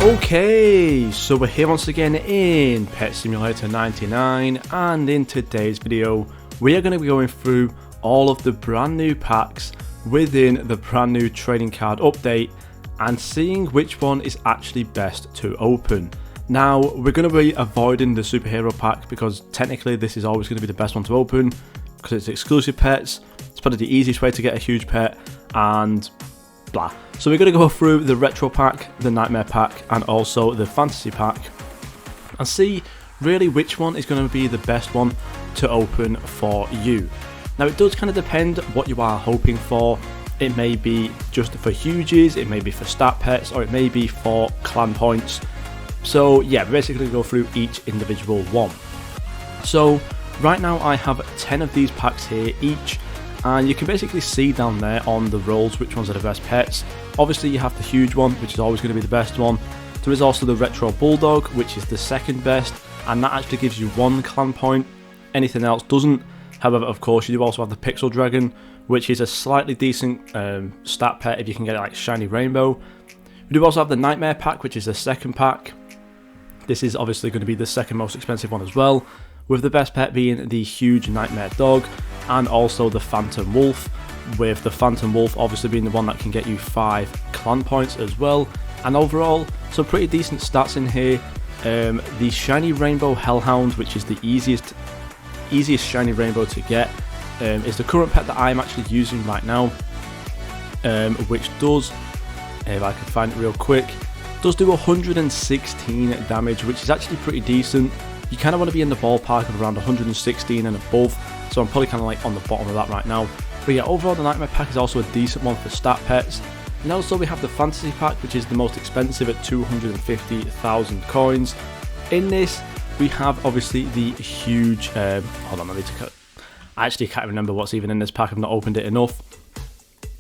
Okay, so we're here once again in Pet Simulator 99, and in today's video we are going to be going through all of the brand new packs within the brand new trading card update and seeing which one is actually best to open. Now we're going to be avoiding the superhero pack because technically this is always going to be the best one to open because it's exclusive pets, it's probably the easiest way to get a huge pet, and blah. So we're going to go through the retro pack, the nightmare pack, and also the fantasy pack and see really which one is going to be the best one to open for you. Now it does kind of depend what you are hoping for. It may be just for huges, it may be for stat pets, or it may be for clan points. So yeah, we're basically going to go through each individual one. So right now I have 10 of these packs here each, and you can basically see down there on the rolls which ones are the best pets. Obviously you have the huge one, which is always going to be the best one. There is also the retro bulldog, which is the second best, and that actually gives you 1 clan point. Anything else doesn't. However, of course, you do also have the pixel dragon, which is a slightly decent stat pet if you can get it like shiny rainbow. We do also have the nightmare pack, which is the second pack. This is obviously going to be the second most expensive one as well, with the best pet being the huge nightmare dog, and also the phantom wolf, with the phantom wolf obviously being the one that can get you 5 clan points as well. And overall, some pretty decent stats in here. The shiny rainbow hellhound, which is the easiest shiny rainbow to get, is the current pet that I'm actually using right now, which does, if I can find it real quick, does do 116 damage, which is actually pretty decent. You kind of want to be in the ballpark of around 116 and above, so I'm probably kind of like on the bottom of that right now. But yeah, overall the nightmare pack is also a decent one for stat pets. And also we have the fantasy pack, which is the most expensive at 250,000 coins. In this we have obviously the huge, hold on, I actually can't remember what's even in this pack, I've not opened it enough.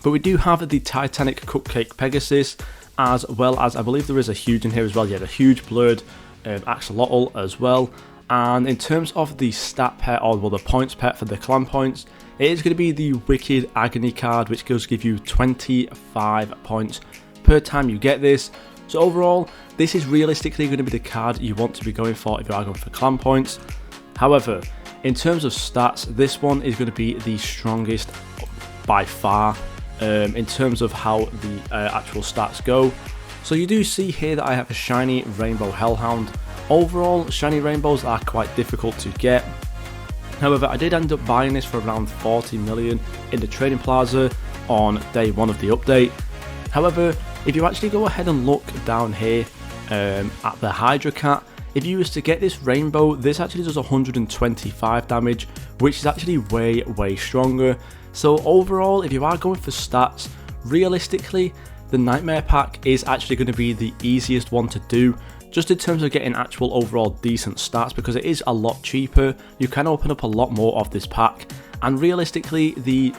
But we do have the Titanic Cupcake Pegasus, as well as I believe there is a huge in here as well. Yeah, the huge blurred axolotl as well. And in terms of the stat pet, or well, the points pet for the clan points, it is going to be the Wicked Agony card, which does give you 25 points per time you get this. So overall, this is realistically going to be the card you want to be going for if you are going for clan points. However, in terms of stats, this one is going to be the strongest by far in terms of how the actual stats go. So you do see here that I have a shiny rainbow hellhound. Overall, shiny rainbows are quite difficult to get. However, I did end up buying this for around 40 million in the trading plaza on day 1 of the update. However, if you actually go ahead and look down here at the Hydra Cat, if you was to get this rainbow, this actually does 125 damage, which is actually way stronger. So overall, if you are going for stats, realistically, the nightmare pack is actually going to be the easiest one to do, just in terms of getting actual overall decent stats, because it is a lot cheaper. You can open up a lot more of this pack, and realistically the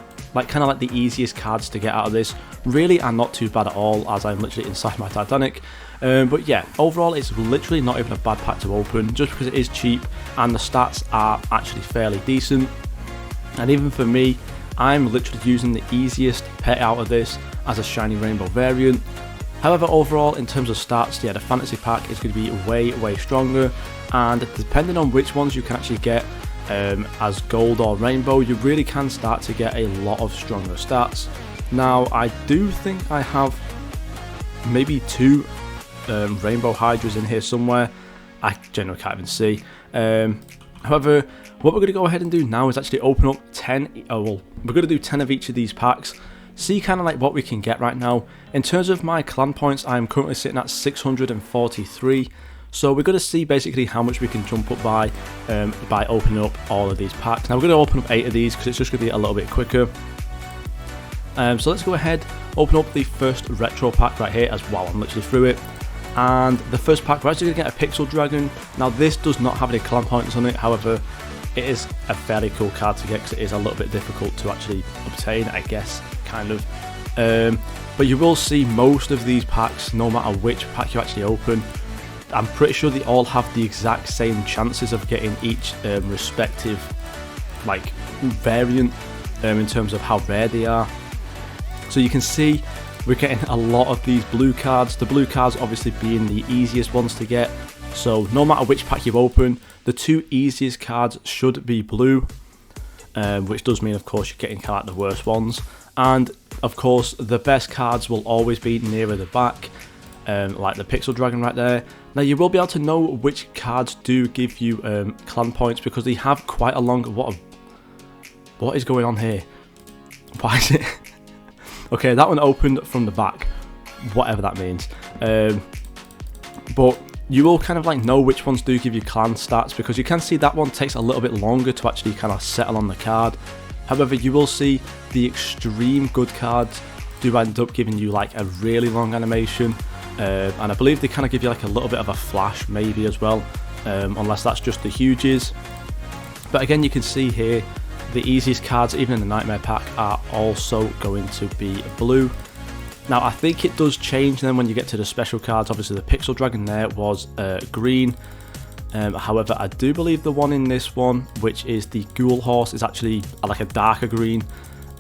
easiest cards to get out of this really are not too bad at all, as I'm literally inside my Titanic. But yeah, overall it's literally not even a bad pack to open, just because it is cheap and the stats are actually fairly decent. And even for me, I'm literally using the easiest pet out of this as a shiny rainbow variant. However, overall in terms of stats, yeah, the fantasy pack is going to be way stronger, and depending on which ones you can actually get as gold or rainbow, you really can start to get a lot of stronger stats. Now I do think I have maybe 2 rainbow hydras in here somewhere. I generally can't even see. However, what we're going to go ahead and do now is actually open up 10, we're going to do 10 of each of these packs, see kind of like what we can get right now. In terms of my clan points, I'm currently sitting at 643, so we're going to see basically how much we can jump up by opening up all of these packs. Now we're going to open up 8 of these because it's just going to be a little bit quicker. So let's go ahead, open up the first retro pack right here, as well, I'm literally through it. And the first pack, we're actually going to get a Pixel Dragon. Now this does not have any clan points on it, however, it is a fairly cool card to get because it is a little bit difficult to actually obtain, I guess, kind of. But you will see most of these packs, no matter which pack you actually open, I'm pretty sure they all have the exact same chances of getting each respective variant in terms of how rare they are. So you can see we're getting a lot of these blue cards. The blue cards obviously being the easiest ones to get. So no matter which pack you open, the 2 easiest cards should be blue, which does mean, of course, you're getting kind of the worst ones. And of course, the best cards will always be nearer the back, like the Pixel Dragon right there. Now you will be able to know which cards do give you clan points because they have quite a long. What is going on here? Why is it? Okay, that one opened from the back, whatever that means. But you will kind of like know which ones do give you clan stats because you can see that one takes a little bit longer to actually kind of settle on the card. However, you will see the extreme good cards do end up giving you like a really long animation, and I believe they kind of give you like a little bit of a flash maybe as well, unless that's just the huges. But again, you can see here the easiest cards, even in the Nightmare pack, are also going to be blue. Now I think it does change then when you get to the special cards. Obviously the Pixel Dragon there was green. However, I do believe the one in this one, which is the Ghoul Horse, is actually like a darker green.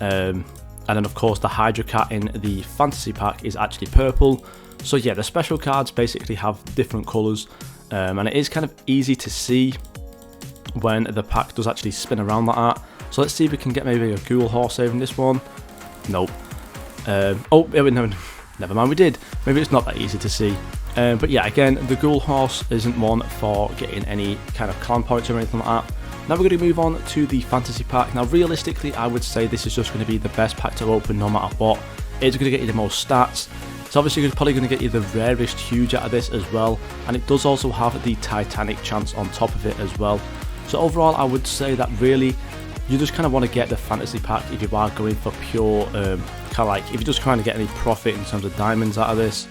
And then of course the Hydra Cat in the Fantasy pack is actually purple. So yeah, the special cards basically have different colours. And it is kind of easy to see when the pack does actually spin around like that. So let's see if we can get maybe a Ghoul Horse over in this one. Nope. Oh, no, never mind, we did. Maybe it's not that easy to see. But yeah, again, the Ghoul Horse isn't one for getting any kind of clan points or anything like that. Now we're going to move on to the Fantasy pack. Now realistically, I would say this is just going to be the best pack to open no matter what. It's going to get you the most stats. It's obviously probably going to get you the rarest huge out of this as well. And it does also have the Titanic chance on top of it as well. So overall, I would say that really, you just kind of want to get the Fantasy pack if you are going for pure, kind of like, if you're just trying to get any profit in terms of diamonds out of this.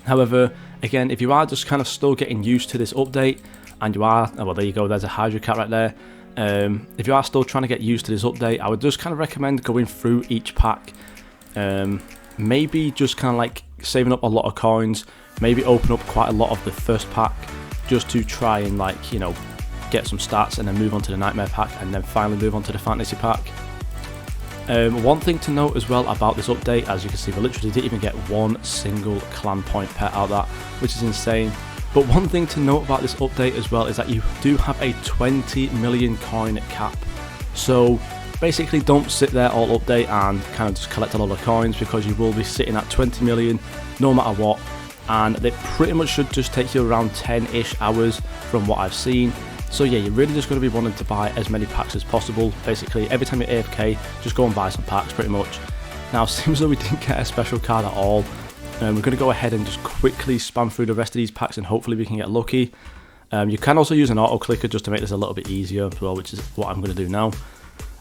However, again, if you are just kind of still getting used to this update, and you are, oh, well there you go, there's a Hydra Cat right there. If you are still trying to get used to this update, I would just kind of recommend going through each pack. Maybe just kind of like saving up a lot of coins, maybe open up quite a lot of the first pack, just to try and like, you know, get some stats and then move on to the Nightmare pack and then finally move on to the Fantasy pack. One thing to note as well about this update, as you can see, we literally didn't even get one single clan point pet out of that, which is insane. But one thing to note about this update as well is that you do have a 20 million coin cap. So basically don't sit there all update and kind of just collect a lot of coins, because you will be sitting at 20 million no matter what. And they pretty much should just take you around 10-ish hours from what I've seen. So yeah, you're really just going to be wanting to buy as many packs as possible. Basically, every time you're AFK, just go and buy some packs pretty much. Now, it seems though we didn't get a special card at all. We're going to go ahead and just quickly spam through the rest of these packs and hopefully we can get lucky. You can also use an auto clicker just to make this a little bit easier as well, which is what I'm going to do now.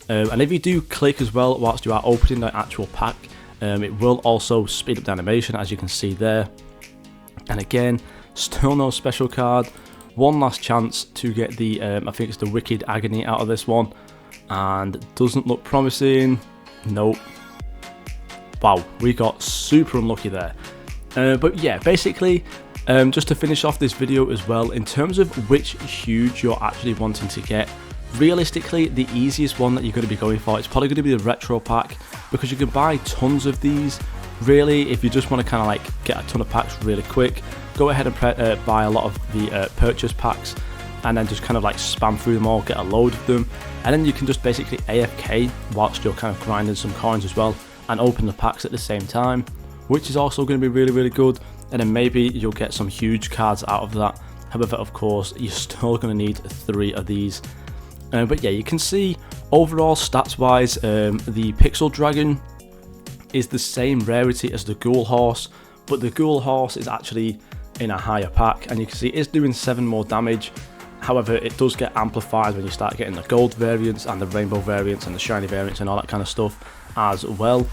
And if you do click as well whilst you are opening the actual pack, it will also speed up the animation, as you can see there. And again, still no special card. One last chance to get the, I think it's the Wicked Agony out of this one, and it doesn't look promising. Nope. Wow, we got super unlucky there. But yeah, basically, just to finish off this video as well, in terms of which huge you're actually wanting to get, realistically, the easiest one that you're going to be going for is probably going to be the Retro pack, because you can buy tons of these. Really, if you just want to kind of like get a ton of packs really quick, go ahead and buy a lot of the purchase packs, and then just kind of like spam through them all, get a load of them, and then you can just basically AFK whilst you're kind of grinding some coins as well, and open the packs at the same time, which is also going to be really, really good. And then maybe you'll get some huge cards out of that. However, of course, you're still going to need 3 of these. But yeah, you can see overall stats wise, the Pixel Dragon is the same rarity as the Ghoul Horse, but the Ghoul Horse is actually in a higher pack, and you can see it's doing 7 more damage. However, it does get amplified when you start getting the gold variants and the rainbow variants and the shiny variants and all that kind of stuff as well.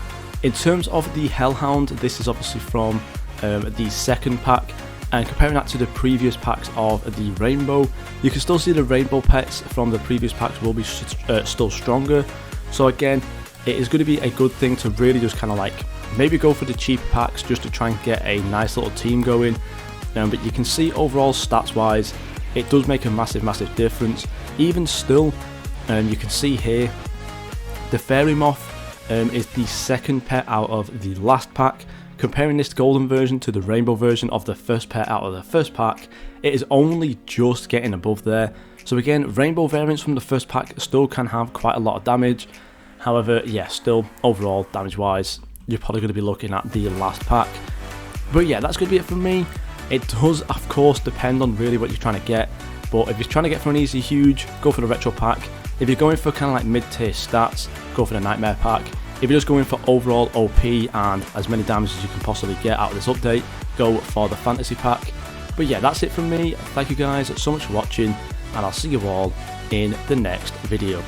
In terms of the Hellhound, this is obviously from the second pack, and comparing that to the previous packs of the rainbow, you can still see the rainbow pets from the previous packs will be still stronger. So again, it is going to be a good thing to really just kind of like maybe go for the cheap packs just to try and get a nice little team going. But you can see overall stats wise, it does make a massive difference. Even still, you can see here the Fairy Moth is the second pet out of the last pack. Comparing this golden version to the rainbow version of the first pet out of the first pack, it is only just getting above there. So again, rainbow variants from the first pack still can have quite a lot of damage. However, yeah, still overall damage wise, you're probably going to be looking at the last pack. But yeah, that's going to be it from me. It does of course depend on really what you're trying to get, but if you're trying to get for an easy huge, go for the retro pack. If you're going for kind of like mid-tier stats, go for the nightmare pack. If you're just going for overall OP and as many damage as you can possibly get out of this update, go for the fantasy pack. But yeah, that's it from me. Thank you guys so much for watching, and I'll see you all in the next video.